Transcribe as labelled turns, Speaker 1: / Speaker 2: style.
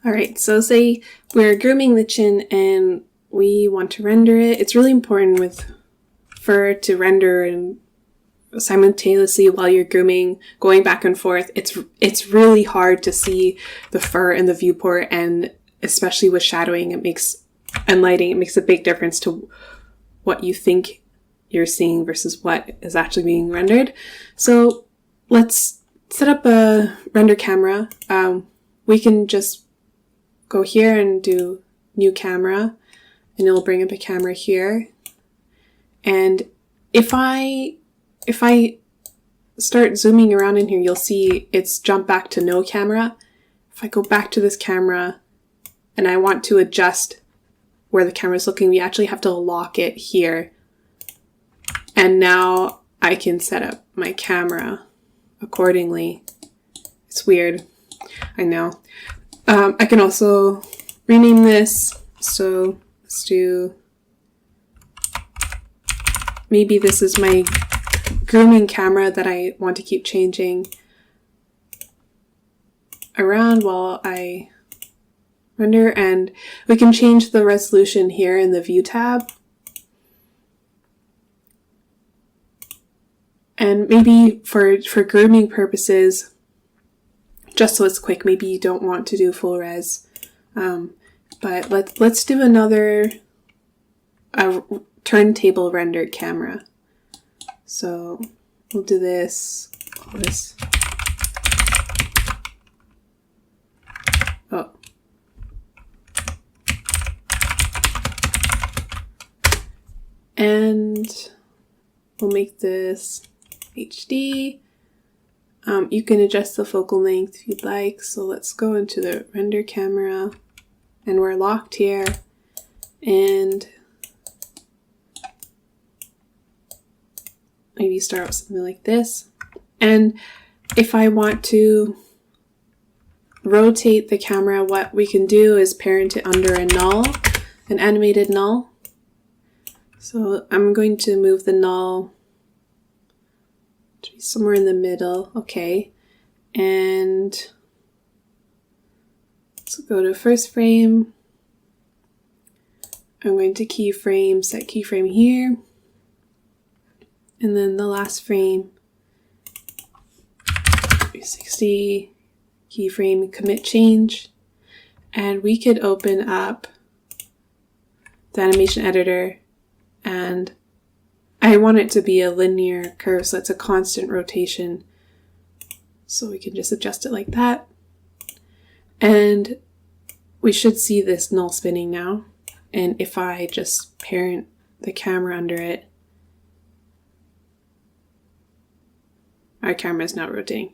Speaker 1: All right, so say we're grooming the chin and we want to render it. It's really important with fur to render and simultaneously while you're grooming, going back and forth. It's really hard to see the fur in the viewport, and especially with shadowing and lighting, it makes a big difference to what you think you're seeing versus what is actually being rendered. So let's set up a render camera. We can just go here and do new camera, and it'll bring up a camera here. And if I start zooming around in here, you'll see it's jumped back to no camera. If I go back to this camera and I want to adjust where the camera is looking, we actually have to lock it here. And now I can set up my camera accordingly. It's weird, I know. I can also rename this. So let's do, maybe this is my grooming camera that I want to keep changing around while I render, and we can change the resolution here in the view tab. And maybe for grooming purposes, just so it's quick, maybe you don't want to do full res, but let's do another turntable rendered camera. So we'll do this. Oh. And we'll make this HD. You can adjust the focal length if you'd like. So let's go into the render camera, and we're locked here. And maybe start with something like this. And if I want to rotate the camera, what we can do is parent it under a null, an animated null. So I'm going to move the null to be somewhere in the middle. Okay. And let's go to first frame. I'm going to keyframe, set keyframe here. And then the last frame, 360, keyframe, commit change. And we could open up the animation editor, and I want it to be a linear curve, so it's a constant rotation. So we can just adjust it like that. And we should see this null spinning now. And if I just parent the camera under it, our camera is not rotating.